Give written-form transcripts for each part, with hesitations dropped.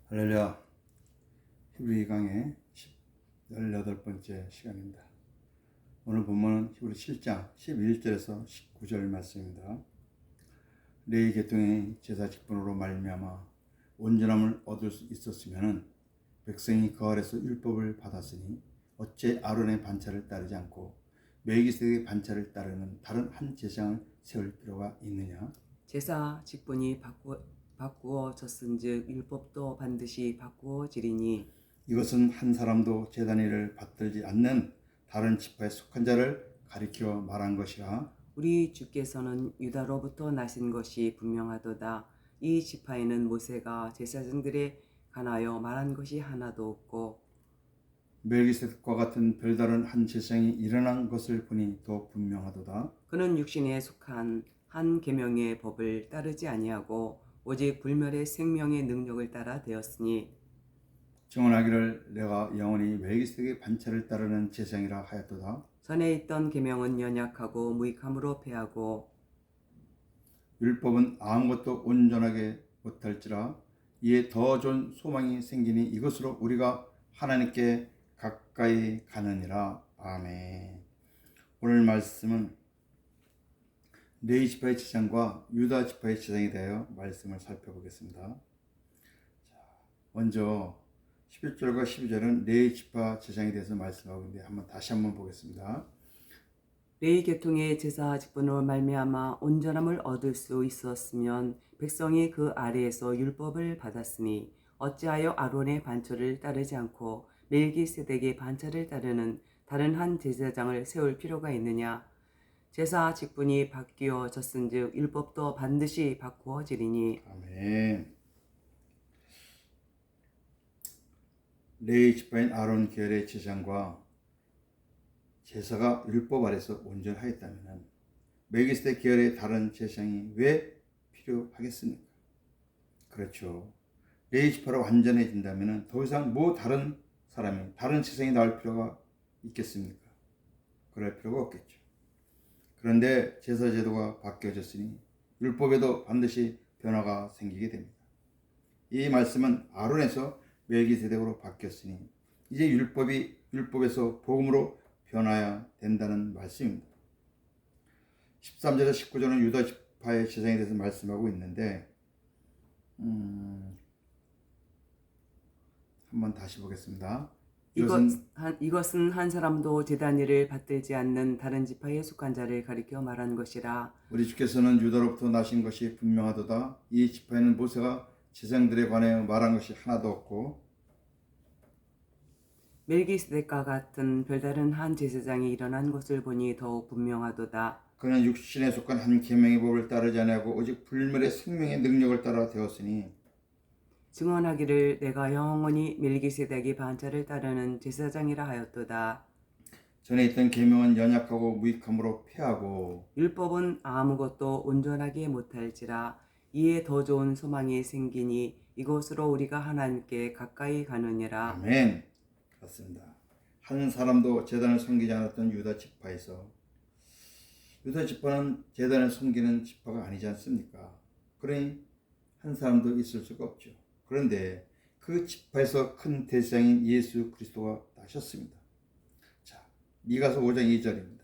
할렐루야. 히브리 강의 18번째 시간입니다. 오늘 본문은 히브리 7장 11절에서 19절 말씀입니다. 레위 계통의 제사 직분으로 말미암아 온전함을 얻을 수 있었으면 백성이 그 아래서 율법을 받았으니 어째 아론의 반차를 따르지 않고 멜기세덱의 반차를 따르는 다른 한 제사장을 세울 필요가 있느냐? 제사 직분이 바꾸어졌은즉 율법도 반드시 바꾸어지리니 이것은 한 사람도 제단 일을 받들지 않는 다른 지파에 속한 자를 가리켜 말한 것이라. 우리 주께서는 유다로부터 나신 것이 분명하도다. 이 지파에는 모세가 제사장들에 관하여 말한 것이 하나도 없고 멜기세덱과 같은 별다른 한 제사장이 일어난 것을 보니 더 분명하도다. 그는 육신에 속한 한 계명의 법을 따르지 아니하고 오직 불멸의 생명의 능력을 따라 되었으니 증언하기를 내가 영원히 멜기세덱의 반차를 따르는 제사장이라 하였도다. 전에 있던 계명은 연약하고 무익함으로 패하고 율법은 아무것도 온전하게 못할지라 이에 더 좋은 소망이 생기니 이것으로 우리가 하나님께 가까이 가느니라. 아멘. 오늘 말씀은 레위 지파의 제사장과 유다 지파의 제사장에 대하여 말씀을 살펴보겠습니다. 먼저 11절과 12절은 레위 지파 제사장에 대해서 말씀하고 있는데 다시 한번 보겠습니다. 레위 계통의 제사 직분으로 말미암아 온전함을 얻을 수 있었으면 백성이 그 아래에서 율법을 받았으니 어찌하여 아론의 반초를 따르지 않고 멜기세덱의 반차를 따르는 다른 한 제사장을 세울 필요가 있느냐? 제사 직분이 바뀌어졌은즉 율법도 반드시 바꾸어지리니. 아멘. 레위 지파인 아론 계열의 제사장과 제사가 율법 아래서 온전하였다면 멜기세덱 계열의 다른 제사장이 왜 필요하겠습니까? 그렇죠. 레위 지파로 완전해진다면 더 이상 다른 사람이 다른 제사장이 나올 필요가 있겠습니까? 그럴 필요가 없겠죠. 그런데 제사 제도가 바뀌어졌으니 율법에도 반드시 변화가 생기게 됩니다. 이 말씀은 아론에서 멜기세덱으로 바뀌었으니 이제 율법에서 복음으로 변화해야 된다는 말씀입니다. 13절에서 19절은 유다 지파의 제사장에 대해서 말씀하고 있는데 한번 다시 보겠습니다. 이것은 한 사람도 제단 일을 받들지 않는 다른 지파에 속한 자를 가리켜 말한 것이라. 우리 주께서는 유다로부터 나신 것이 분명하도다. 이 지파에는 모세가 제사장들에 관하여 말한 것이 하나도 없고 멜기세덱과 같은 별다른 한 제사장이 일어난 것을 보니 더욱 분명하도다. 그는 육신에 속한 한 계명의 법을 따르지 아니하고 오직 불멸의 생명의 능력을 따라 되었으니 증언하기를 내가 영원히 멜기세덱의 반차를 따르는 제사장이라 하였도다. 전에 있던 계명은 연약하고 무익함으로 패하고 율법은 아무것도 온전하게 못할지라 이에 더 좋은 소망이 생기니 이것으로 우리가 하나님께 가까이 가느니라. 아멘. 그렇습니다. 한 사람도 제단을 섬기지 않았던 유다 지파에서 유다 지파는 제단을 섬기는 지파가 아니지 않습니까? 그러니 한 사람도 있을 수가 없죠. 그런데 그 지파에서 큰 대제사장인 예수 그리스도가 나셨습니다. 자, 미가서 5장 2절입니다.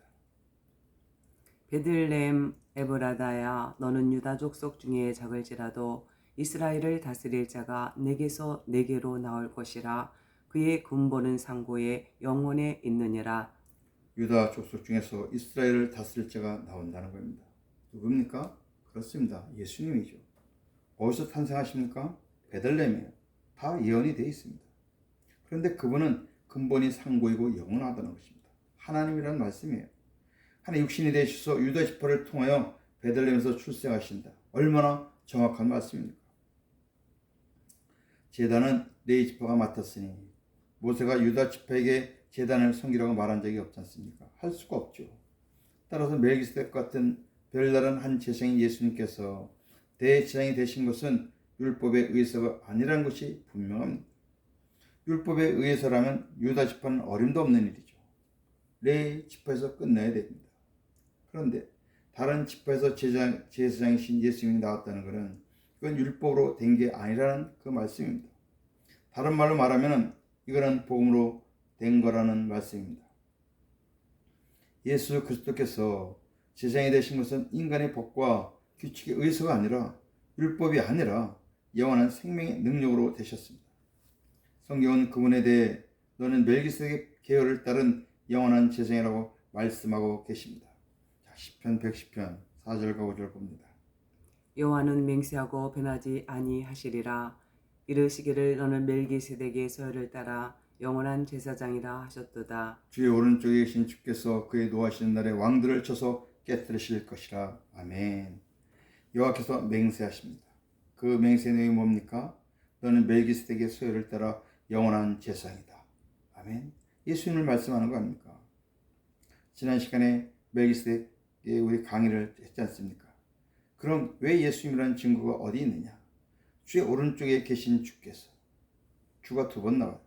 베들레헴 에브라다야 너는 유다 족속 중에 작을지라도 이스라엘을 다스릴 자가 내게서 내게로 나올 것이라. 그의 근본은 상고에 영원에 있느니라. 유다 족속 중에서 이스라엘을 다스릴 자가 나온다는 겁니다. 누굽니까? 그렇습니다. 예수님이죠. 어디서 탄생하십니까? 베들레헴이에요. 다 예언이 되어 있습니다. 그런데 그분은 근본이 상고이고 영원하다는 것입니다. 하나님이라는 말씀이에요. 하나님 육신이 되셔서 유다 지파를 통하여 베들레헴에서 출생하신다. 얼마나 정확한 말씀입니까? 제단은 레위 지파가 맡았으니 모세가 유다 지파에게 제단을 섬기라고 말한 적이 없지 않습니까? 할 수가 없죠. 따라서 멜기세덱 같은 별다른 한 제사장인 예수님께서 대제사장이 되신 것은 율법에 의해서가 아니라는 것이 분명합니다. 율법에 의해서라면 유다 지파는 어림도 없는 일이죠. 레위 지파에서 끝내야 됩니다. 그런데 다른 지파에서 제사장이신 예수님이 나왔다는 것은 그건 율법으로 된 게 아니라는 그 말씀입니다. 다른 말로 말하면 이거는 복음으로 된 거라는 말씀입니다. 예수 그리스도께서 세상에 되신 것은 인간의 법과 규칙에 의해서가 아니라 율법이 아니라 영원한 생명의 능력으로 되셨습니다. 성경은 그분에 대해 너는 멜기세덱 계열을 따른 영원한 제사장이라고 말씀하고 계십니다. 자, 시편 110편 4절과 5절 봅니다. 여호와는 맹세하고 변하지 아니하시리라. 이르시기를 너는 멜기세덱의 서열을 따라 영원한 제사장이라 하셨도다. 주의 오른쪽에 계신 주께서 그의 노하시는 날에 왕들을 쳐서 깨뜨리실 것이라. 아멘. 여호와께서 맹세하십니다. 그 맹세 내용이 뭡니까? 너는 멜기세덱의 서열을 따라 영원한 제사장이다. 아멘. 예수님을 말씀하는 거 아닙니까? 지난 시간에 멜기세덱의 우리 강의를 했지 않습니까? 그럼 왜 예수님이라는 증거가 어디 있느냐? 주의 오른쪽에 계신 주께서, 주가 두 번 나와요.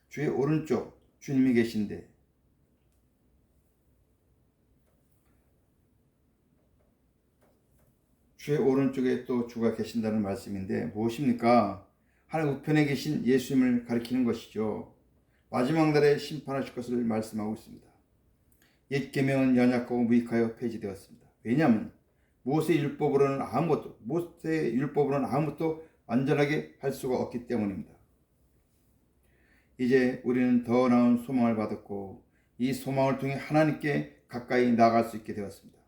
주의 오른쪽 주님이 계신데 주의 오른쪽에 또 주가 계신다는 말씀인데 무엇입니까? 하늘 우편에 계신 예수님을 가리키는 것이죠. 마지막 날에 심판하실 것을 말씀하고 있습니다. 옛 계명은 연약하고 무익하여 폐지되었습니다. 왜냐하면 모세의 율법으로는 아무것도 완전하게 할 수가 없기 때문입니다. 이제 우리는 더 나은 소망을 받았고 이 소망을 통해 하나님께 가까이 나아갈 수 있게 되었습니다.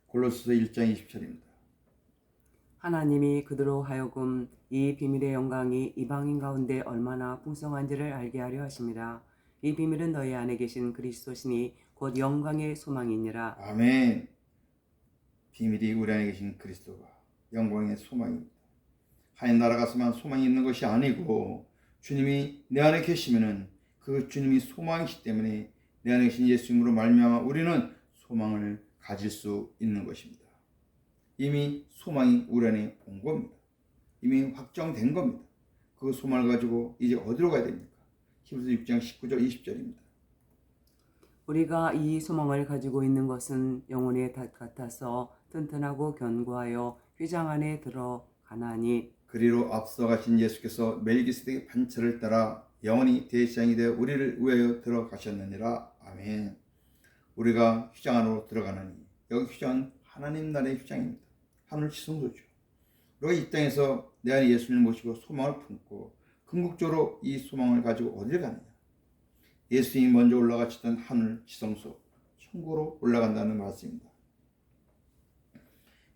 골로새서 1장 20절입니다. 하나님이 그들로 하여금 이 비밀의 영광이 이방인 가운데 얼마나 풍성한지를 알게 하려 하심이라. 이 비밀은 너희 안에 계신 그리스도시니 곧 영광의 소망이니라. 아멘. 비밀이 우리 안에 계신 그리스도가 영광의 소망입니다. 하얀 나라 가서만 소망이 있는 것이 아니고 주님이 내 안에 계시면은 그 주님이 소망이시기 때문에 내 안에 계신 예수님으로 말미암아 우리는 소망을 가질 수 있는 것입니다. 이미 소망이 우리 안에 온 겁니다. 이미 확정된 겁니다. 그 소망을 가지고 이제 어디로 가야 됩니까? 히브리서 6장 19절 20절입니다. 우리가 이 소망을 가지고 있는 것은 영혼의 닷 같아서 튼튼하고 견고하여 휘장 안에 들어가나니 그리로 앞서가신 예수께서 멜기세덱의 반차를 따라 영원히 대제사장이 되어 우리를 위하여 들어가셨느니라. 아멘. 우리가 휘장 안으로 들어가나니 여기 휘장은 하나님 나라의 휘장입니다. 하늘 지성소죠. 우리가 이 땅에서 내 안에 예수님을 모시고 소망을 품고 궁극적으로 이 소망을 가지고 어디를 가느냐? 예수님이 먼저 올라가시던 하늘 지성소 천국으로 올라간다는 말씀입니다.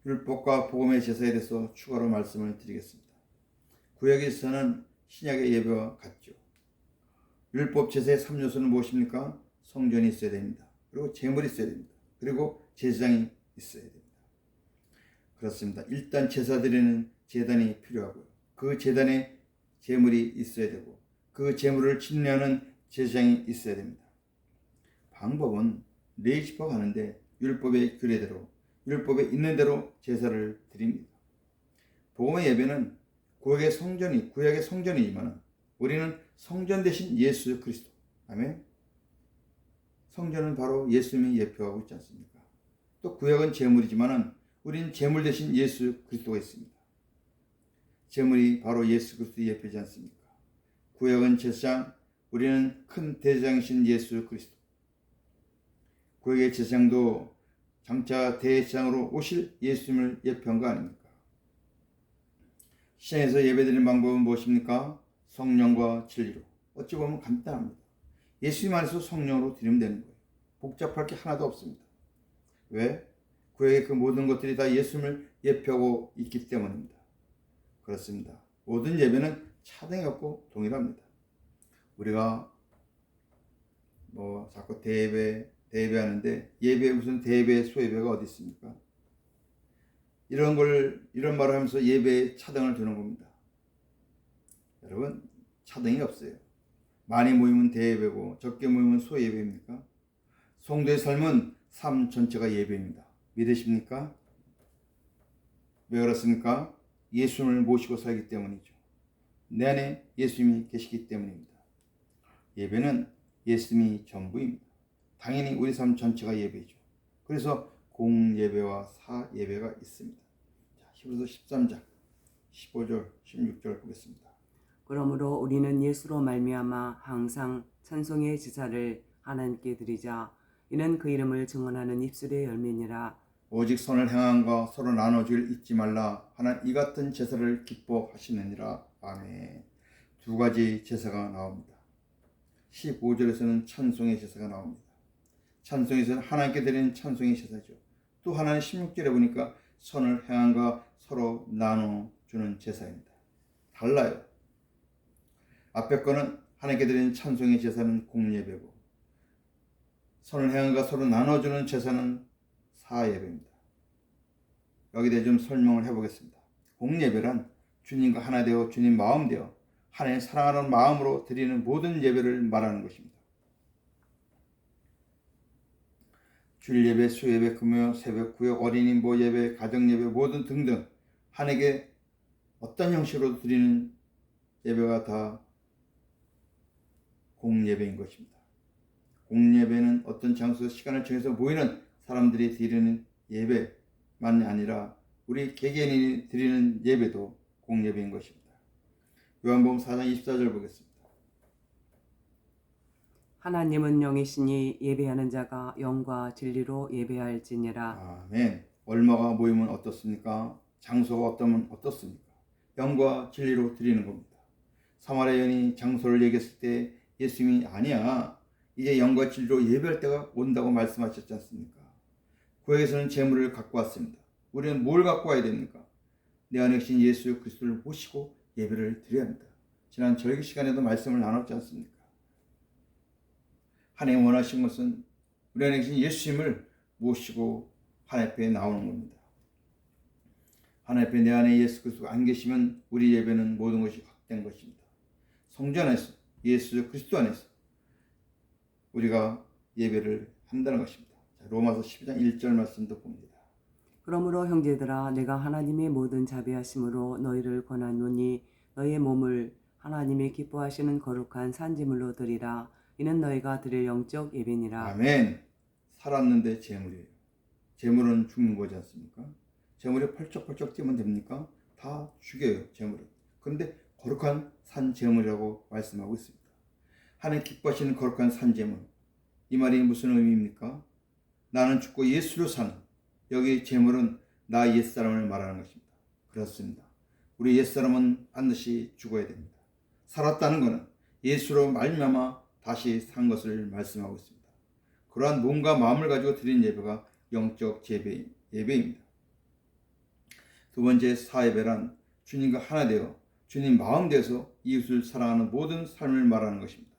율법과 복음의 제사에 대해서 추가로 말씀을 드리겠습니다. 구약에서는 신약의 예배와 같죠. 율법 제사의 3요소는 무엇입니까? 성전이 있어야 됩니다. 그리고 제물이 있어야 됩니다. 그리고 제사장이 있어야 됩니다. 그렇습니다. 일단 제사 드리는 제단이 필요하고요. 그 제단에 제물이 있어야 되고 그 제물을 진례하는 제사장이 있어야 됩니다. 방법은 레위지파 가는데 율법의 규례대로 율법에 있는 대로 제사를 드립니다. 복음의 예배는 구약의 성전이지만 우리는 성전 대신 예수 그리스도. 아멘. 성전은 바로 예수님이 예표하고 있지 않습니까? 또 구약은 제물이지만 우리는 제물 대신 예수 그리스도가 있습니다. 제물이 바로 예수 그리스도의 예표지 않습니까? 구약은 제사장, 우리는 큰 대제사장이신 예수 그리스도. 구약의 제사장도 장차 대제사장으로 오실 예수님을 예표한 거 아닙니까? 시장에서 예배드리는 방법은 무엇입니까? 성령과 진리로. 어찌 보면 간단합니다. 예수님 안에서 성령으로 드리면 되는 거예요. 복잡할 게 하나도 없습니다. 왜? 구약의 그 모든 것들이 다 예수님을 예표하고 있기 때문입니다. 그렇습니다. 모든 예배는 차등이 없고 동일합니다. 우리가 자꾸 대예배하는데 예배에 무슨 대예배, 소예배가 어디 있습니까? 이런 말을 하면서 예배에 차등을 두는 겁니다. 여러분, 차등이 없어요. 많이 모이면 대예배고 적게 모이면 소예배입니까? 성도의 삶은 삶 전체가 예배입니다. 믿으십니까? 왜 그렇습니까? 예수님을 모시고 살기 때문이죠. 내 안에 예수님이 계시기 때문입니다. 예배는 예수님이 전부입니다. 당연히 우리 삶 전체가 예배죠. 그래서 공예배와 사예배가 있습니다. 자, 히브리서 13장 15절 16절 보겠습니다. 그러므로 우리는 예수로 말미암아 항상 찬송의 제사를 하나님께 드리자. 이는 그 이름을 증언하는 입술의 열매니라. 오직 선을 행함과 서로 나눠줄 잊지 말라. 하나님 이 같은 제사를 기뻐하시느니라. 아멘. 두 가지 제사가 나옵니다. 15절에서는 찬송의 제사가 나옵니다. 찬송에서는 하나님께 드리는 찬송의 제사죠. 또 하나는 16절에 보니까 선을 행함과 서로 나눠주는 제사입니다. 달라요. 앞에 거는 하나님께 드리는 찬송의 제사는 공예배고, 선을 행함과 서로 나눠주는 제사는 사예배입니다. 여기에 대해 좀 설명을 해보겠습니다. 공예배란 주님과 하나 되어 주님 마음 되어 하나님 사랑하는 마음으로 드리는 모든 예배를 말하는 것입니다. 주일 예배, 수예배, 금요, 새벽, 구역, 어린이모 예배, 가정 예배 모든 등등 하나님께 어떤 형식으로 드리는 예배가 다 공예배인 것입니다. 공예배는 어떤 장소, 시간을 정해서 모이는 사람들이 드리는 예배만이 아니라 우리 개개인이 드리는 예배도 공예배인 것입니다. 요한복음 4장 24절 보겠습니다. 하나님은 영이시니 예배하는 자가 영과 진리로 예배할지니라. 아멘. 얼마가 모이면 어떻습니까? 장소가 어떠면 어떻습니까? 영과 진리로 드리는 겁니다. 사마리아 여인이 장소를 얘기했을 때 예수님이 아니야, 이제 영과 진리로 예배할 때가 온다고 말씀하셨지 않습니까? 구약에서는 제물을 갖고 왔습니다. 우리는 뭘 갖고 와야 됩니까? 내 안에 계신 예수 그리스도를 모시고 예배를 드려야 합니다. 지난 절기 시간에도 말씀을 나눴지 않습니까? 하나님 원하신 것은 우리 안에 계신 예수님을 모시고 하나님 앞에 나오는 겁니다. 하나님 앞에 내 안에 예수 그리스도가 안 계시면 우리 예배는 모든 것이 헛된 것입니다. 성전 안에서 예수 그리스도 안에서 우리가 예배를 한다는 것입니다. 자, 로마서 12장 1절 말씀도 봅니다. 그러므로 형제들아 내가 하나님의 모든 자비하심으로 너희를 권하노니 너희의 몸을 하나님의 기뻐하시는 거룩한 산제물로 드리라. 이는 너희가 드릴 영적 예배니라. 아멘. 살았는데 재물이에요. 재물은 죽는 거지 않습니까? 재물이 펄쩍펄쩍 뛰면 됩니까? 다 죽여요, 재물은. 그런데 거룩한 산 재물이라고 말씀하고 있습니다. 하나님 기뻐하시는 거룩한 산 재물. 이 말이 무슨 의미입니까? 나는 죽고 예수로 사는, 여기 재물은 나 옛사람을 말하는 것입니다. 그렇습니다. 우리 옛사람은 반드시 죽어야 됩니다. 살았다는 것은 예수로 말미암아 다시 산 것을 말씀하고 있습니다. 그러한 몸과 마음을 가지고 드린 예배가 영적 예배입니다. 두 번째 사예배란 주님과 하나 되어 주님 마음 되어서 이웃을 사랑하는 모든 삶을 말하는 것입니다.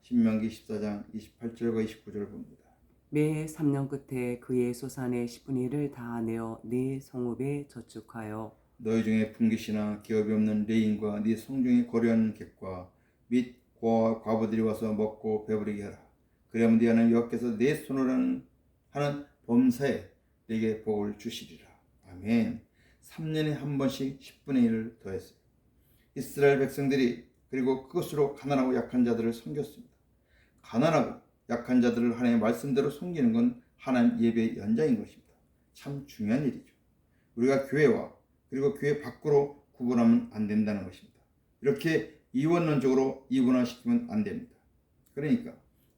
신명기 14장 28절과 29절을 봅니다. 매해 3년 끝에 그의 소산의 10분의 1을 다 내어 네 성읍에 저축하여 너희 중에 분깃이나 기업이 없는 레인과 네 성중에 거류하는 객과 및 고아와 과부들이 와서 먹고 배부르게 하라. 그러면 네 하나님 여호와께서 내 손으로 하는 범사에 네게 복을 주시리라. 아멘. 3년에 한 번씩 10분의 1을 더했어요. 이스라엘 백성들이 그리고 그것으로 가난하고 약한 자들을 섬겼습니다. 가난하고 약한 자들을 하나님의 말씀대로 섬기는 건 하나님 예배의 연장인 것입니다. 참 중요한 일이죠. 우리가 교회와 그리고 교회 밖으로 구분하면 안 된다는 것입니다. 이렇게 이원론적으로 이분화시키면 안 됩니다. 그러니까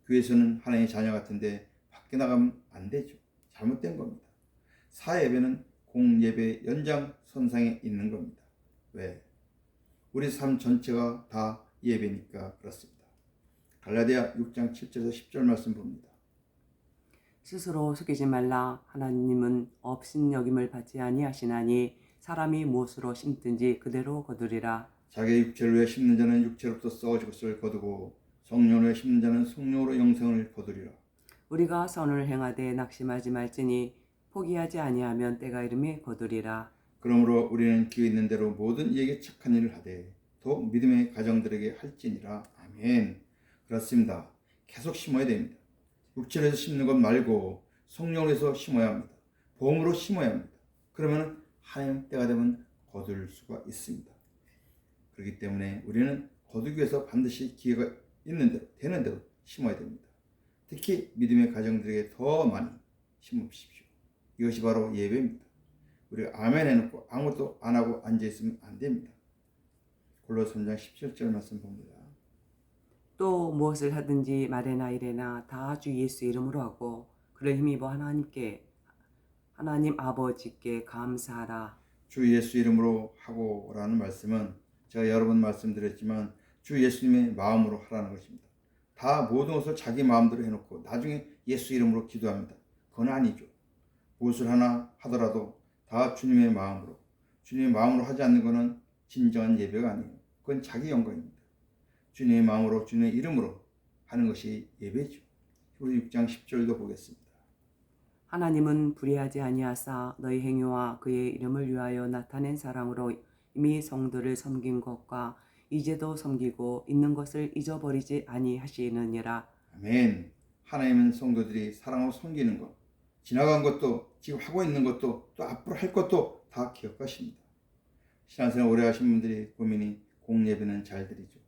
교회에서는 하나님의 자녀 같은데 밖에 나가면 안 되죠. 잘못된 겁니다. 사예배는 공예배 연장선상에 있는 겁니다. 왜? 우리 삶 전체가 다 예배니까 그렇습니다. 갈라디아 6장 7절에서 10절 말씀 봅니다. 스스로 속이지 말라. 하나님은 업신여김을 받지 아니하시나니 사람이 무엇으로 심든지 그대로 거두리라. 자기의 육체를 위해 심는 자는 육체로부터 썩어질 것을 거두고 성령을 위해 심는 자는 성령으로 영생을 거두리라. 우리가 선을 행하되 낙심하지 말지니 포기하지 아니하면 때가 이름에 거두리라. 그러므로 우리는 기회 있는 대로 모든 이에게 착한 일을 하되 더 믿음의 가정들에게 할지니라. 아멘. 그렇습니다. 계속 심어야 됩니다. 육체로 해서 심는 것 말고 성령으로 해서 심어야 합니다. 보험으로 심어야 합니다. 그러면 하나님 때가 되면 거둘 수가 있습니다. 그렇기 때문에 우리는 거두기 위해서 반드시 기회가 있는 대로 되는 대로 심어야 됩니다. 특히 믿음의 가정들에게 더 많이 심으십시오. 이것이 바로 예배입니다. 우리가 아멘 해놓고 아무것도 안 하고 앉아있으면 안 됩니다. 골로새 3장 17절 말씀 봅니다. 또 무엇을 하든지 말이나 이래나 다 주 예수 이름으로 하고 그를 힘입어 하나님 아버지께 감사하라. 주 예수 이름으로 하고라는 말씀은 제가 여러 번 말씀드렸지만 주 예수님의 마음으로 하라는 것입니다. 다 모든 것을 자기 마음대로 해놓고 나중에 예수 이름으로 기도합니다. 그건 아니죠. 무엇을 하나 하더라도 다 주님의 마음으로 하지 않는 것은 진정한 예배가 아니에요. 그건 자기 영광입니다. 주님의 마음으로 주님의 이름으로 하는 것이 예배죠. 히브리 6장 10절도 보겠습니다. 하나님은 불의하지 아니하사 너희 행위와 그의 이름을 위하여 나타낸 사랑으로 이미 성도를 섬긴 것과 이제도 섬기고 있는 것을 잊어버리지 아니하시느니라. 아멘. 하나님은 성도들이 사랑으로 섬기는 것, 지나간 것도 지금 하고 있는 것도 또 앞으로 할 것도 다 기억하십니다. 신앙생활 오래 하신 분들이 고민이 공예배는 잘 드리죠.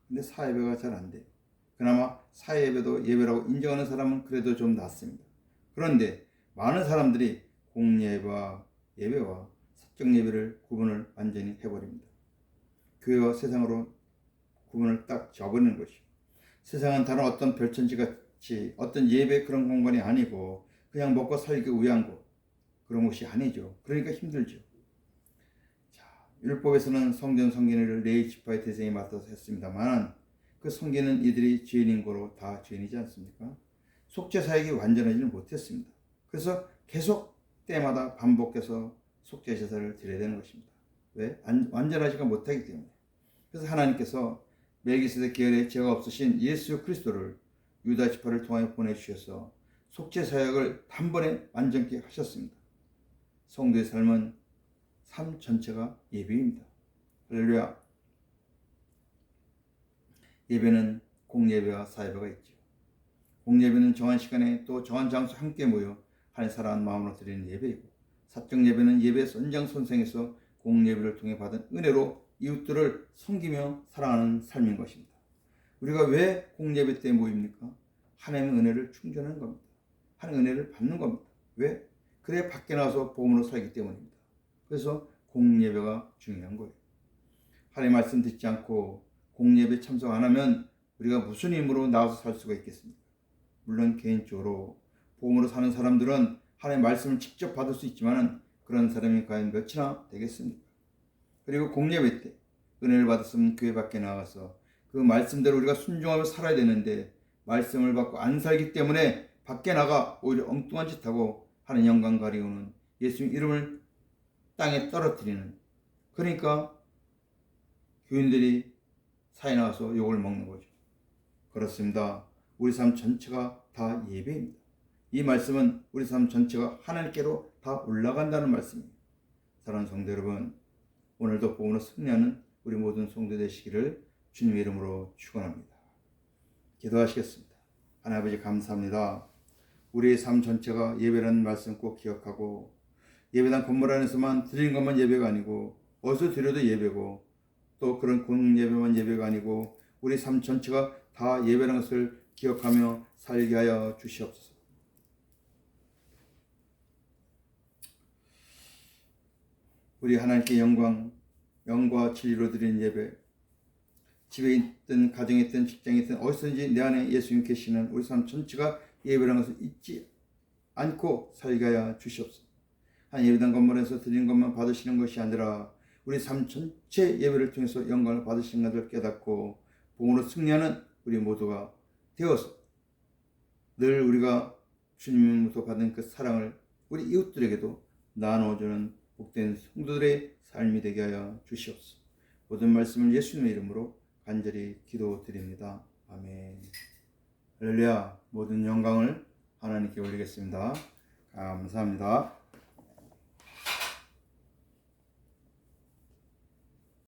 근데 사예배가 잘 안 돼요. 그나마 사예배도 예배라고 인정하는 사람은 그래도 좀 낫습니다. 그런데 많은 사람들이 공예배와 예배와 사적 예배를 구분을 완전히 해버립니다. 교회와 세상으로 구분을 딱 져버리는 것이죠. 세상은 다른 어떤 별천지같이 어떤 예배 그런 공간이 아니고 그냥 먹고 살기 위한 곳, 그런 것이 아니죠. 그러니까 힘들죠. 자, 율법에서는 성전 성기를 레위 지파의 대생이 맡아서 했습니다만 그 성기는 이들이 죄인인 거로 다 죄인이지 않습니까? 속죄 사역이 완전하지는 못했습니다. 그래서 계속 때마다 반복해서 속죄 제사를 드려야 되는 것입니다. 왜? 완전하지가 못하기 때문에. 그래서 하나님께서 멜기세덱 계열에 죄가 없으신 예수 그리스도를 유다 지파를 통하여 보내주셔서 속죄 사역을 단번에 완전케 하셨습니다. 성도의 삶은 삶 전체가 예배입니다. 할렐루야. 예배는 공예배와 사예배가 있죠. 공예배는 정한 시간에 또 정한 장소 함께 모여 하나님 사랑하는 마음으로 드리는 예배이고, 사적 예배는 예배 연장선상에서 공예배를 통해 받은 은혜로 이웃들을 섬기며 사랑하는 삶인 것입니다. 우리가 왜 공예배 때 모입니까? 하나님의 은혜를 충전하는 겁니다. 하나님의 은혜를 받는 겁니다. 왜? 그래 밖에 나가서 복음으로 살기 때문입니다. 그래서 공예배가 중요한 거예요. 하나님 말씀 듣지 않고 공예배 참석 안 하면 우리가 무슨 힘으로 나가서 살 수가 있겠습니까? 물론 개인적으로 복음으로 사는 사람들은 하나님의 말씀을 직접 받을 수 있지만 그런 사람이 과연 몇이나 되겠습니까? 그리고 공예배 때 은혜를 받았으면 교회 밖에 나가서 그 말씀대로 우리가 순종하며 살아야 되는데 말씀을 받고 안 살기 때문에 밖에 나가 오히려 엉뚱한 짓 하고 하나님 영광 가리우는 예수님 이름을 땅에 떨어뜨리는, 그러니까 교인들이 사회 나가서 욕을 먹는 거죠. 그렇습니다. 우리 삶 전체가 다 예배입니다. 이 말씀은 우리 삶 전체가 하나님께로 다 올라간다는 말씀입니다. 사랑하는 성도 여러분, 오늘도 복음으로 승리하는 우리 모든 성도 되시기를 주님의 이름으로 축원합니다. 기도하시겠습니다. 하나님 아버지 감사합니다. 우리의 삶 전체가 예배라는 말씀 꼭 기억하고 예배당 건물 안에서만 드리는 것만 예배가 아니고 어디서 드려도 예배고 또 그런 공예배만 예배가 아니고 우리 삶 전체가 다 예배라는 것을 기억하며 살게 하여 주시옵소서. 우리 하나님께 영과 진리로 드리는 예배, 집에 있든 가정에 있든 직장에 있든 어디서든지 내 안에 예수님 계시는 우리 삶 전체가 예배라는 것을 잊지 않고 살게 하여 주시옵소서. 한 예배당 건물에서 드리는 것만 받으시는 것이 아니라 우리 삶 전체 예배를 통해서 영광을 받으시는 것을 깨닫고 복음으로 승리하는 우리 모두가 되어서 늘 우리가 주님으로부터 받은 그 사랑을 우리 이웃들에게도 나눠주는 복된 성도들의 삶이 되게 하여 주시옵소서. 모든 말씀을 예수님의 이름으로 간절히 기도드립니다. 아멘. 할렐루야. 모든 영광을 하나님께 올리겠습니다. 감사합니다.